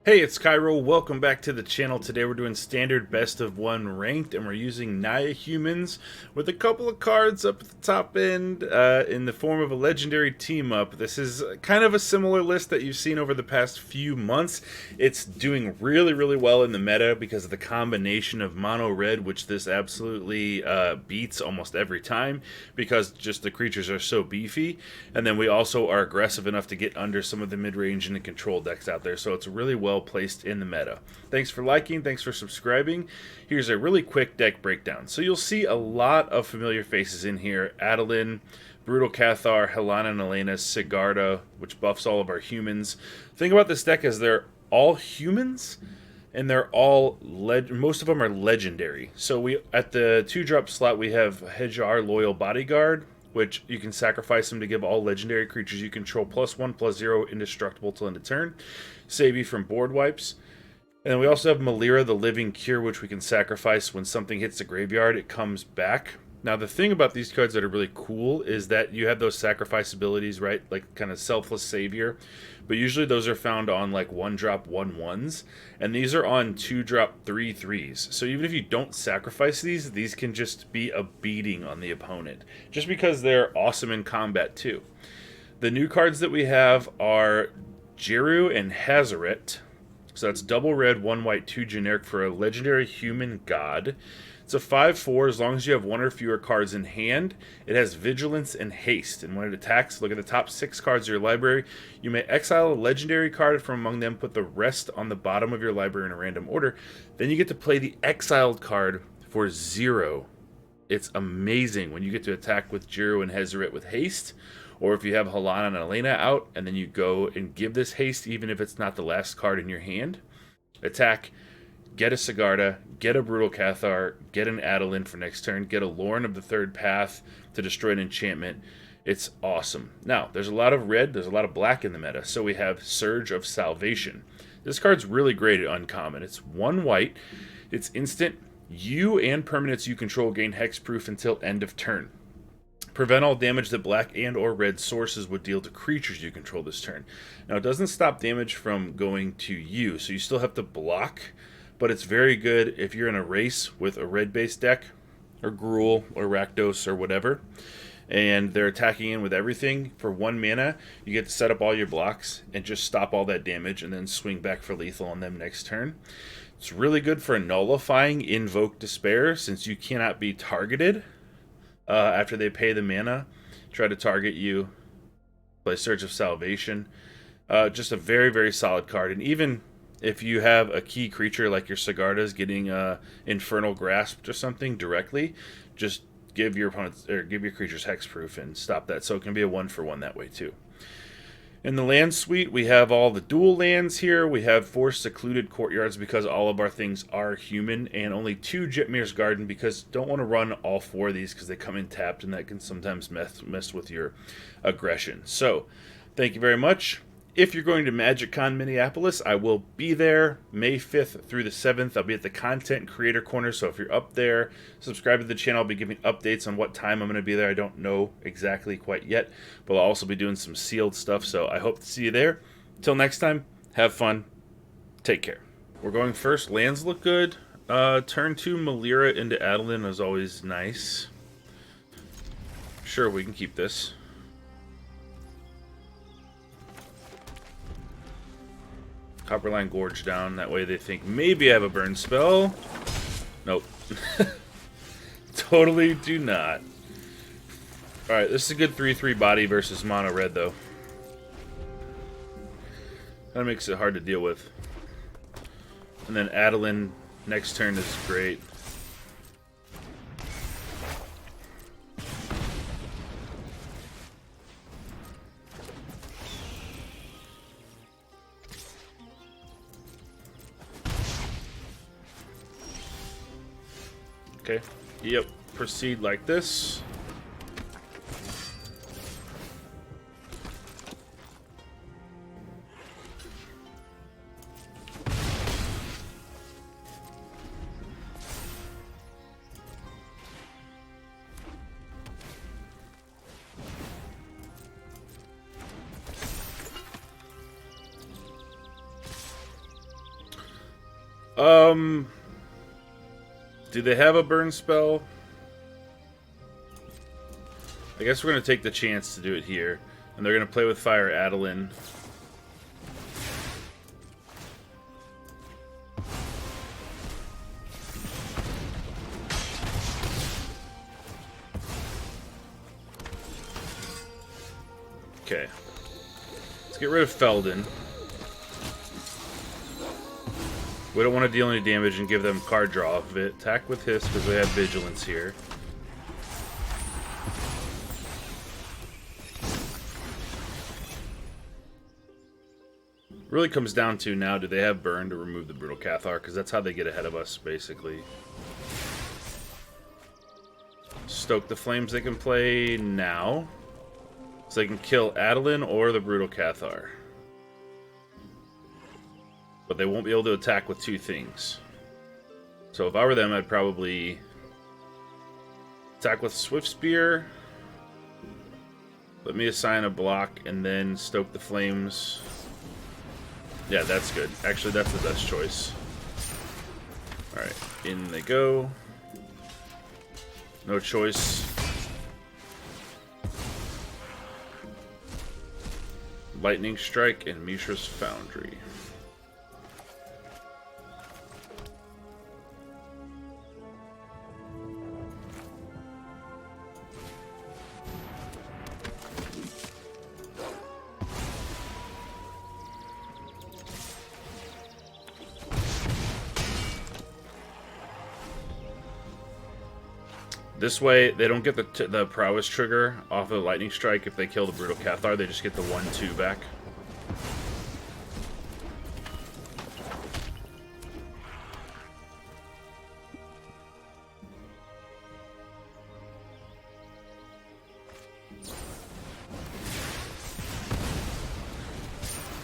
Hey, it's Kaero. Welcome back to the channel. Today we're doing standard best of one ranked, and we're using Naya Humans with a couple of cards up at the top end in the form of a legendary team up. This is kind of a similar list that you've seen over the past few months. It's doing really well in the meta because of the combination of mono red, which this absolutely beats almost every time because just the creatures are so beefy, and then we also are aggressive enough to get under some of the mid-range and the control decks out there. So it's really well placed in the meta. Thanks for liking, thanks for subscribing. Here's a really quick deck breakdown. So you'll see a lot of familiar faces in here. Adeline, Brutal Cathar, Helena and Elena, Sigarda, which buffs all of our humans. Think about this deck as they're all humans, and they're all most of them are legendary. So we at the 2-drop slot we have Hajar, Loyal Bodyguard, which you can sacrifice him to give all legendary creatures you control +1/+0 indestructible till end of turn. Save you from board wipes. And then we also have Malira, the Living Cure, which we can sacrifice when something hits the graveyard, it comes back. Now the thing about these cards that are really cool is that you have those sacrifice abilities, right? Like kind of selfless savior. But usually those are found on like 1-drop 1/1s. And these are on 2-drop 3/3s. So even if you don't sacrifice these can just be a beating on the opponent. Just because they're awesome in combat too. The new cards that we have are Djeru and Hazoret. So that's double red, 1 white, 2 generic for a legendary human god. It's a 5/4 as long as you have 1 or fewer cards in hand. It has vigilance and haste. And when it attacks, look at the top 6 cards of your library. You may exile a legendary card from among them, put the rest on the bottom of your library in a random order. Then you get to play the exiled card for 0. It's amazing when you get to attack with Djeru and Hazoret with haste. Or if you have Helena and Elena out, and then you go and give this haste, even if it's not the last card in your hand. Attack, get a Sigarda, get a Brutal Cathar, get an Adeline for next turn, get a Lorn of the Third Path to destroy an enchantment. It's awesome. Now, there's a lot of red, there's a lot of black in the meta, so we have Surge of Salvation. This card's really great at uncommon. It's 1 white, it's instant, you and permanents you control gain hexproof until end of turn. Prevent all damage that black and or red sources would deal to creatures you control this turn. Now it doesn't stop damage from going to you, so you still have to block, but it's very good if you're in a race with a red based deck, or Gruul, or Rakdos, or whatever, and they're attacking in with everything. For 1 mana, you get to set up all your blocks and just stop all that damage and then swing back for lethal on them next turn. It's really good for nullifying Invoke Despair, since you cannot be targeted. After they pay the mana, try to target you, play Surge of Salvation. Just a very solid card. And even if you have a key creature like your Sigardas getting Infernal Grasp or something directly, just give your opponents or give your creatures hexproof and stop that. So it can be a 1-for-1 that way too. In the land suite, we have all the dual lands here. We have 4 secluded courtyards because all of our things are human, and only 2 Jetmir's Garden because don't want to run all 4 of these because they come in tapped, and that can sometimes mess with your aggression. So, thank you very much. If you're going to MagicCon Minneapolis, I will be there May 5th through the 7th. I'll be at the Content Creator Corner, so if you're up there, subscribe to the channel. I'll be giving updates on what time I'm going to be there. I don't know exactly quite yet, but I'll also be doing some sealed stuff, so I hope to see you there. Till next time, have fun. Take care. We're going first. Lands look good. Turn 2 Malira into Adeline is always nice. Sure, we can keep this. Copperline Gorge down, that way they think maybe I have a burn spell. Nope. Totally do not. Alright, this is a good 3/3 body versus mono red though. That makes it hard to deal with. And then Adeline next turn is great. Okay, yep, proceed like this. Do they have a burn spell? I guess we're going to take the chance to do it here. And they're going to play with Fire Adeline. Okay. Let's get rid of Feldon. We don't want to deal any damage and give them card draw off of it. Attack with Hiss because they have Vigilance here. Really comes down to now, do they have Burn to remove the Brutal Cathar? Because that's how they get ahead of us, basically. Stoke the Flames they can play now. So they can kill Adeline or the Brutal Cathar. But they won't be able to attack with two things. So if I were them, I'd probably attack with Swift Spear. Let me assign a block and then stoke the flames. Yeah, that's good. Actually, that's the best choice. Alright, in they go. No choice. Lightning Strike and Mishra's Foundry. This way, they don't get the prowess trigger off of the Lightning Strike if they kill the Brutal Cathar. They just get the 1/2 back.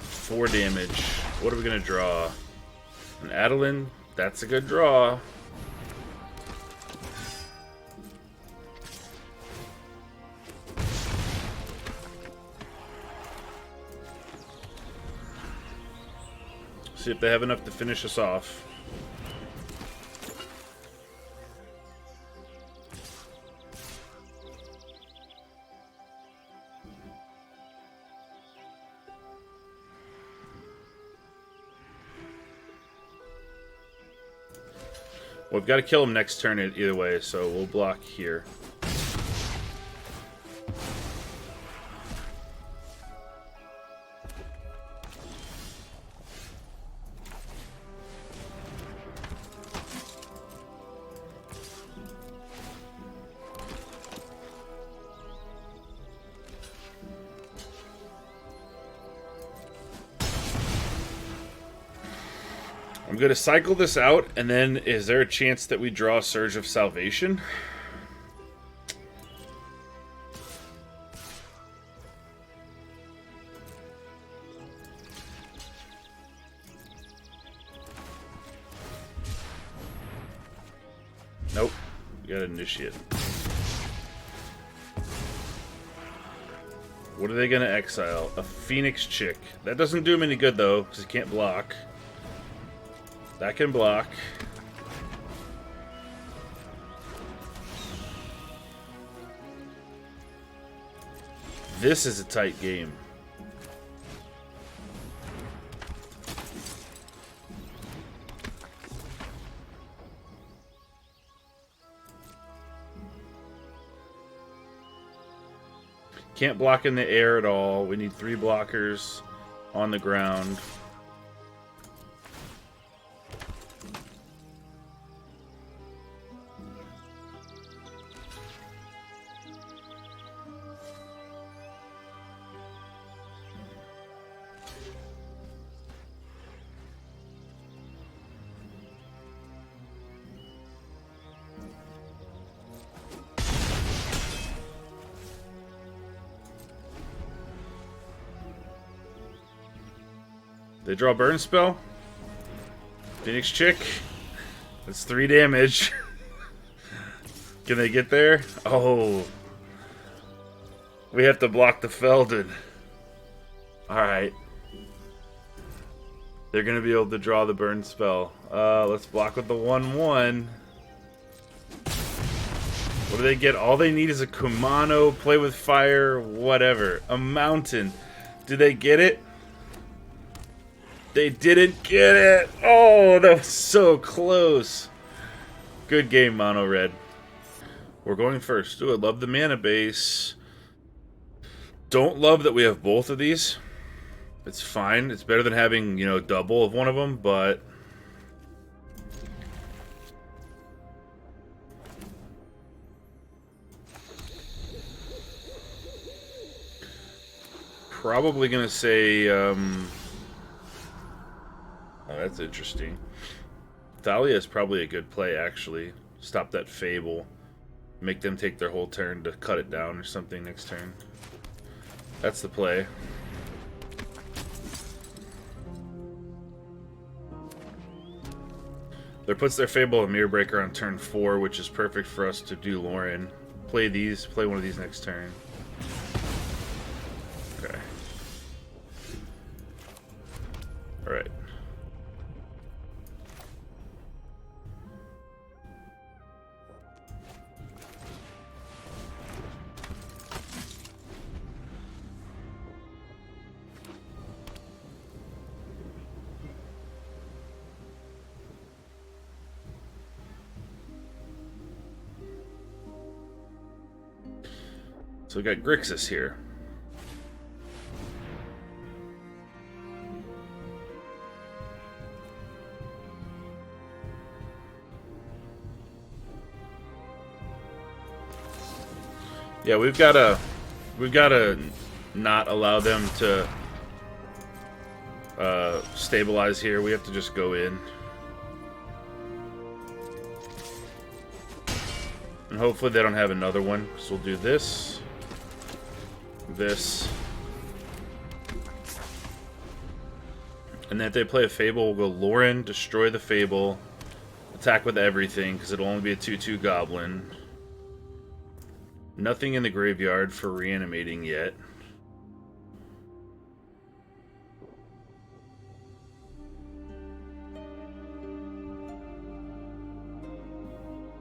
Four damage. What are we going to draw? An Adeline. That's a good draw. See if they have enough to finish us off. Well, we've got to kill him next turn either way, so we'll block here. I'm going to cycle this out, and then is there a chance that we draw Surge of Salvation? Nope. We got to initiate. What are they going to exile? A Phoenix Chick. That doesn't do him any good, though, because he can't block. That can block. This is a tight game. Can't block in the air at all. We need 3 blockers on the ground. They draw Burn Spell. Phoenix Chick. That's 3 damage. Can they get there? Oh. We have to block the Feldon. Alright. They're going to be able to draw the burn spell. Let's block with the 1/1. What do they get? All they need is a Kumano, play with fire, whatever. A mountain. Did they get it? They didn't get it! Oh, that was so close. Good game, Mono Red. We're going first. Ooh, I love the mana base. Don't love that we have both of these. It's fine. It's better than having, you know, double of one of them, but... Probably gonna say, oh, that's interesting. Thalia is probably a good play, actually. Stop that Fable. Make them take their whole turn to cut it down or something next turn. That's the play. There puts their Fable and Mirror Breaker on turn 4, which is perfect for us to do Lauren. Play these, play one of these next turn. Okay. Alright. So we got Grixis here. Yeah, we've got to not allow them to stabilize here. We have to just go in. And hopefully they don't have another one. So we'll do this. This. And then if they play a Fable, we'll go Lauren, destroy the Fable, attack with everything, because it'll only be a 2/2 Goblin. Nothing in the graveyard for reanimating yet.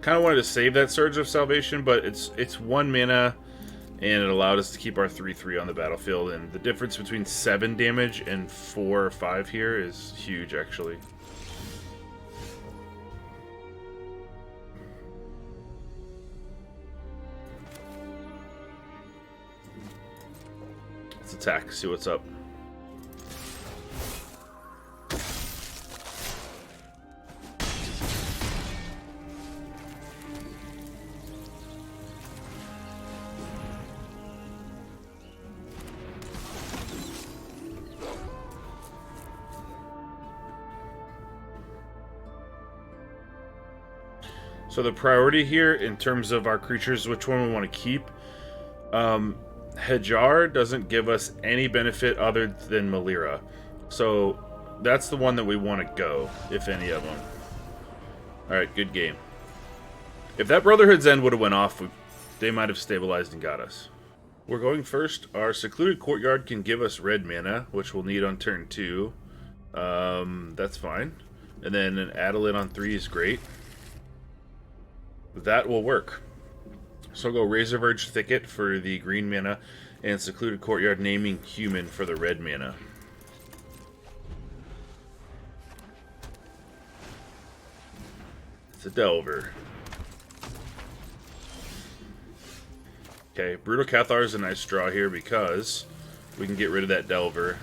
Kind of wanted to save that Surge of Salvation, but it's 1 mana, and it allowed us to keep our 3/3 on the battlefield. And the difference between 7 damage and 4 or 5 here is huge, actually. Let's attack, see what's up. So the priority here, in terms of our creatures, which one we want to keep, Hajar doesn't give us any benefit other than Malira. So that's the one that we want to go, if any of them. Alright, good game. If that Brotherhood's End would have went off, they might have stabilized and got us. We're going first. Our Secluded Courtyard can give us red mana, which we'll need on turn 2. That's fine. And then an Adeline on 3 is great. That will work. So I'll go Razorverge Thicket for the green mana, and Secluded Courtyard naming Human for the red mana. It's a Delver. Okay, Brutal Cathar is a nice draw here because we can get rid of that Delver.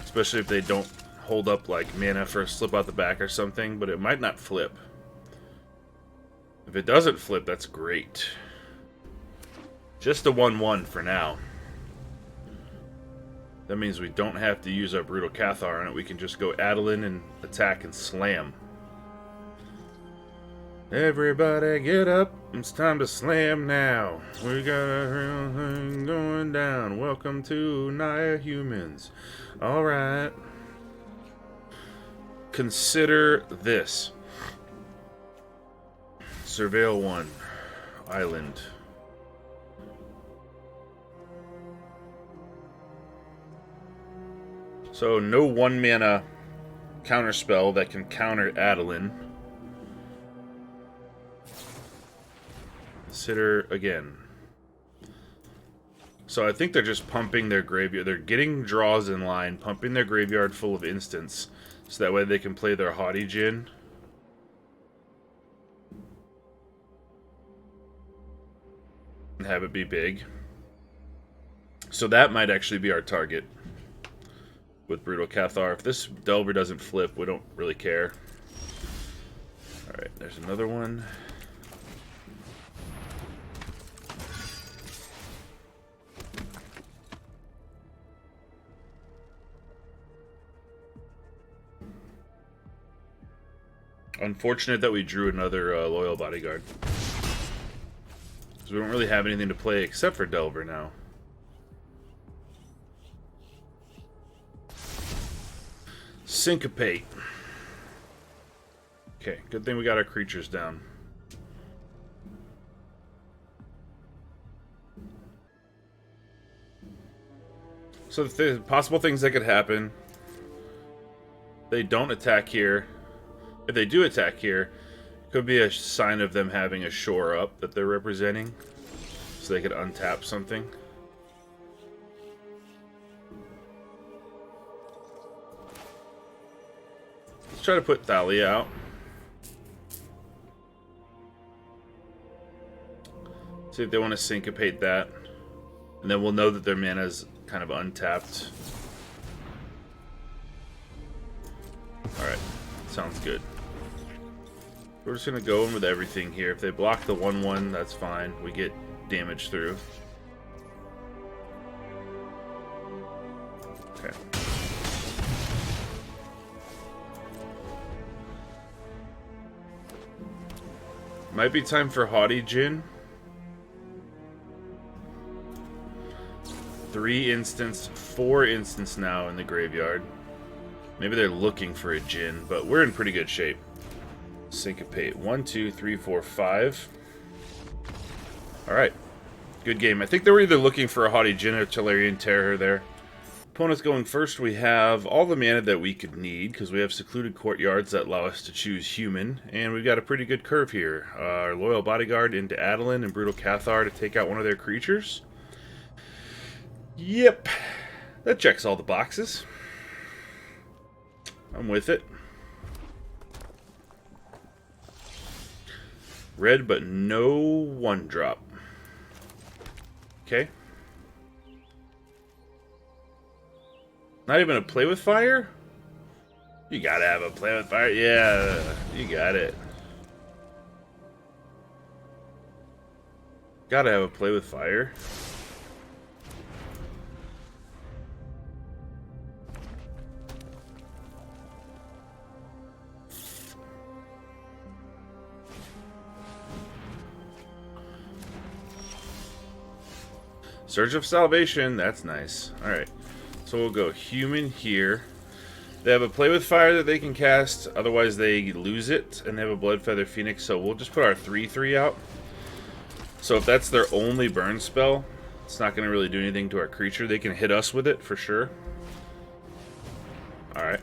Especially if they don't hold up like mana for a Slip Out the Back or something, but it might not flip. If it doesn't flip, that's great. Just a 1/1 for now. That means we don't have to use our Brutal Cathar on it. We can just go Adeline and attack and slam. Everybody get up. It's time to slam now. We got a real thing going down. Welcome to Naya Humans. Alright. Consider this. Surveil 1. Island. So no 1 mana counterspell that can counter Adeline. Consider again. So I think they're just pumping their graveyard. They're getting draws in line, pumping their graveyard full of instants, so that way they can play their Haughty Djinn. And have it be big. So that might actually be our target with Brutal Cathar. If this Delver doesn't flip, we don't really care. Alright, there's another one. Unfortunate that we drew another Loyal Bodyguard. Because we don't really have anything to play except for Delver now. Syncopate. Okay, good thing we got our creatures down. So the possible things that could happen. They don't attack here. If they do attack here, it could be a sign of them having a shore up that they're representing. So they could untap something. Let's try to put Thalia out. See if they want to syncopate that. And then we'll know that their mana is kind of untapped. Alright, sounds good. We're just going to go in with everything here. If they block the 1/1, that's fine. We get damage through. Okay. Might be time for Haughty Djinn. 3 instants, 4 instants now in the graveyard. Maybe they're looking for a Djinn, but we're in pretty good shape. Syncopate. 1, 2, 3, 4, 5. Alright. Good game. I think they were either looking for a Haughty Djinn or Tolarian Terror there. Opponents going first, we have all the mana that we could need, because we have Secluded Courtyards that allow us to choose Human, and we've got a pretty good curve here. Our Loyal Bodyguard into Adeline and Brutal Cathar to take out one of their creatures. Yep. That checks all the boxes. I'm with it. Red, but no 1-drop. Okay. Not even a play with fire? You gotta have a play with fire. Yeah, you got it. Gotta have a play with fire. Surge of Salvation, that's nice. Alright, so we'll go Human here. They have a Play with Fire that they can cast, otherwise they lose it, and they have a Bloodfeather Phoenix, so we'll just put our 3/3 out. So if that's their only burn spell, it's not going to really do anything to our creature. They can hit us with it, for sure. Alright.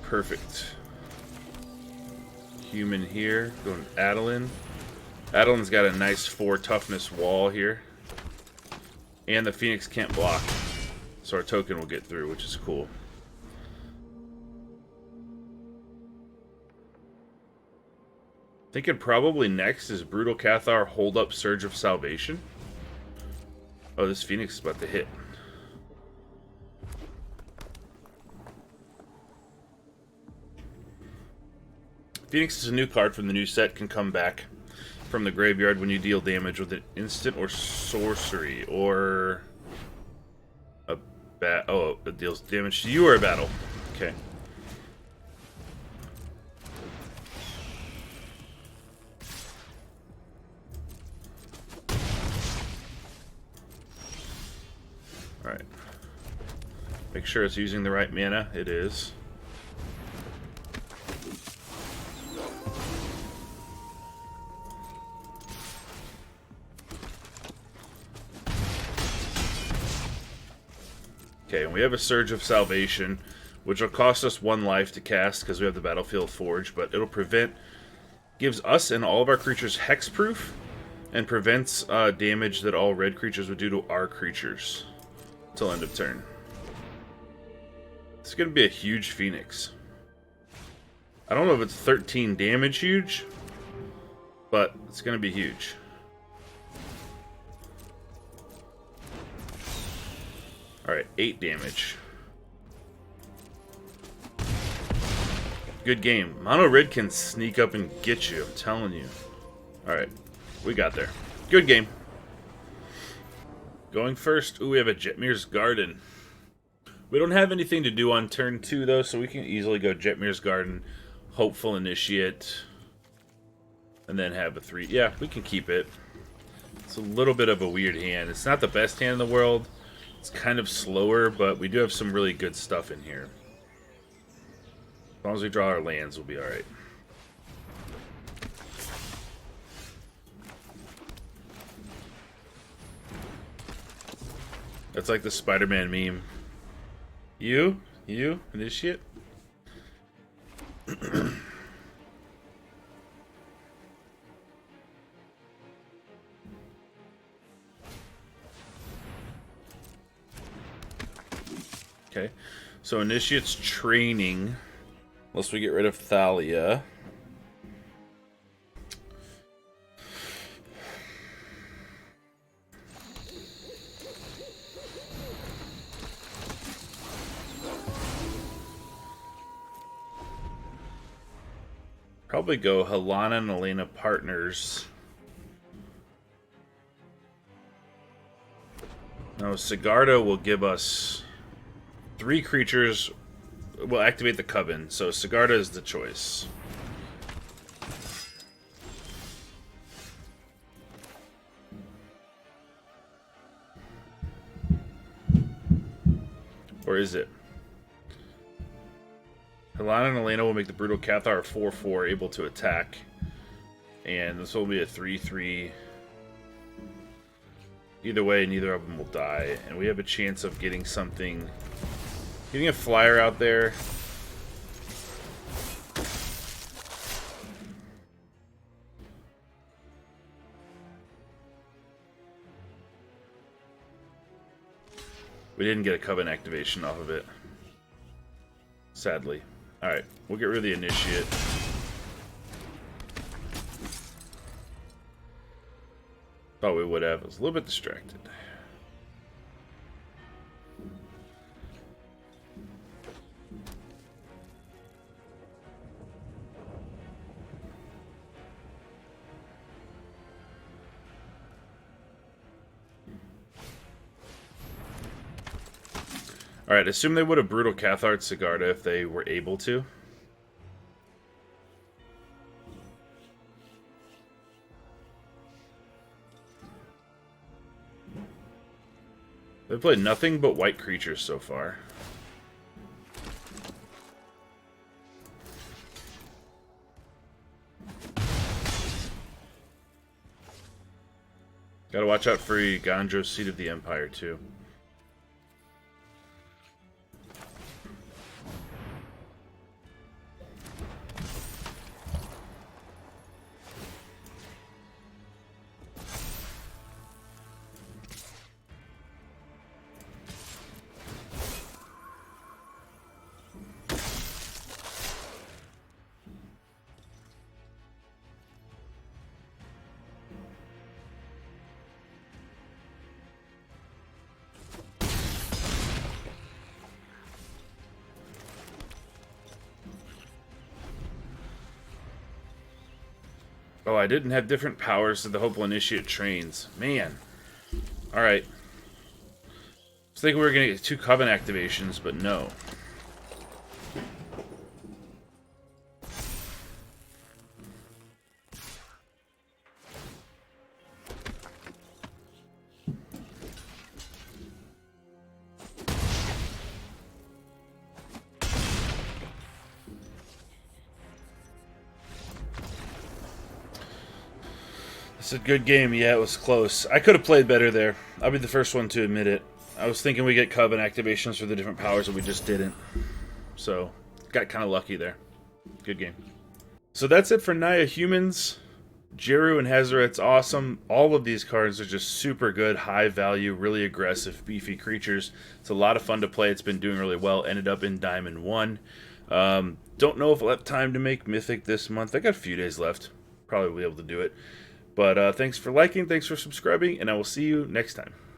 Perfect. Human here, going Adeline. Adeline's got a nice 4 toughness wall here. And the Phoenix can't block. So our token will get through, which is cool. Thinking probably next is Brutal Cathar hold up Surge of Salvation. Oh, this Phoenix is about to hit. Phoenix is a new card from the new set, can come back from the graveyard when you deal damage with an instant or sorcery, or a it deals damage to you or a battle. Okay. Alright. Make sure it's using the right mana. It is. Okay, and we have a Surge of Salvation, which will cost us 1 life to cast because we have the Battlefield Forge, but it'll prevent, gives us and all of our creatures hexproof, and prevents damage that all red creatures would do to our creatures till end of turn. It's going to be a huge Phoenix. I don't know if it's 13 damage huge, but it's going to be huge. Alright, 8 damage. Good game. Mono Red can sneak up and get you, I'm telling you. Alright, we got there. Good game. Going first, ooh, we have a Jetmir's Garden. We don't have anything to do on turn 2, though, so we can easily go Jetmir's Garden, Hopeful Initiate, and then have a 3. Yeah, we can keep it. It's a little bit of a weird hand. It's not the best hand in the world. It's kind of slower, but we do have some really good stuff in here. As long as we draw our lands, we'll be alright. That's like the Spider-Man meme. You, initiate? Okay, so initiate's training, unless we get rid of Thalia. Probably go Helana and Elena Partners. No, Sigarda will give us 3 creatures. Will activate the Coven, so Sigarda is the choice. Or is it? Helana and Elena will make the Brutal Cathar 4/4 able to attack. And this will be a 3/3. Either way, neither of them will die. And we have a chance of getting something. Getting a flyer out there. We didn't get a Coven activation off of it. Sadly. Alright, we'll get rid of the Initiate. Thought we would have. I was a little bit distracted. Alright, assume they would have Brutal Cathart Sigarda if they were able to. They've played nothing but white creatures so far. Gotta watch out for Gandro's Seat of the Empire, too. Oh, I didn't have different powers to the Hopeful Initiate trains. Man. Alright. I was thinking we were going to get 2 Coven activations, but no. It's a good game. Yeah, it was close. I could have played better there. I'll be the first one to admit it. I was thinking we get Coven activations for the different powers that we just didn't. So, got kind of lucky there. Good game. So that's it for Naya Humans. Djeru and Hazoret's awesome. All of these cards are just super good, high value, really aggressive, beefy creatures. It's a lot of fun to play. It's been doing really well. Ended up in Diamond 1. Don't know if I'll have time to make Mythic this month. I got a few days left. Probably will be able to do it. But thanks for liking, thanks for subscribing, and I will see you next time.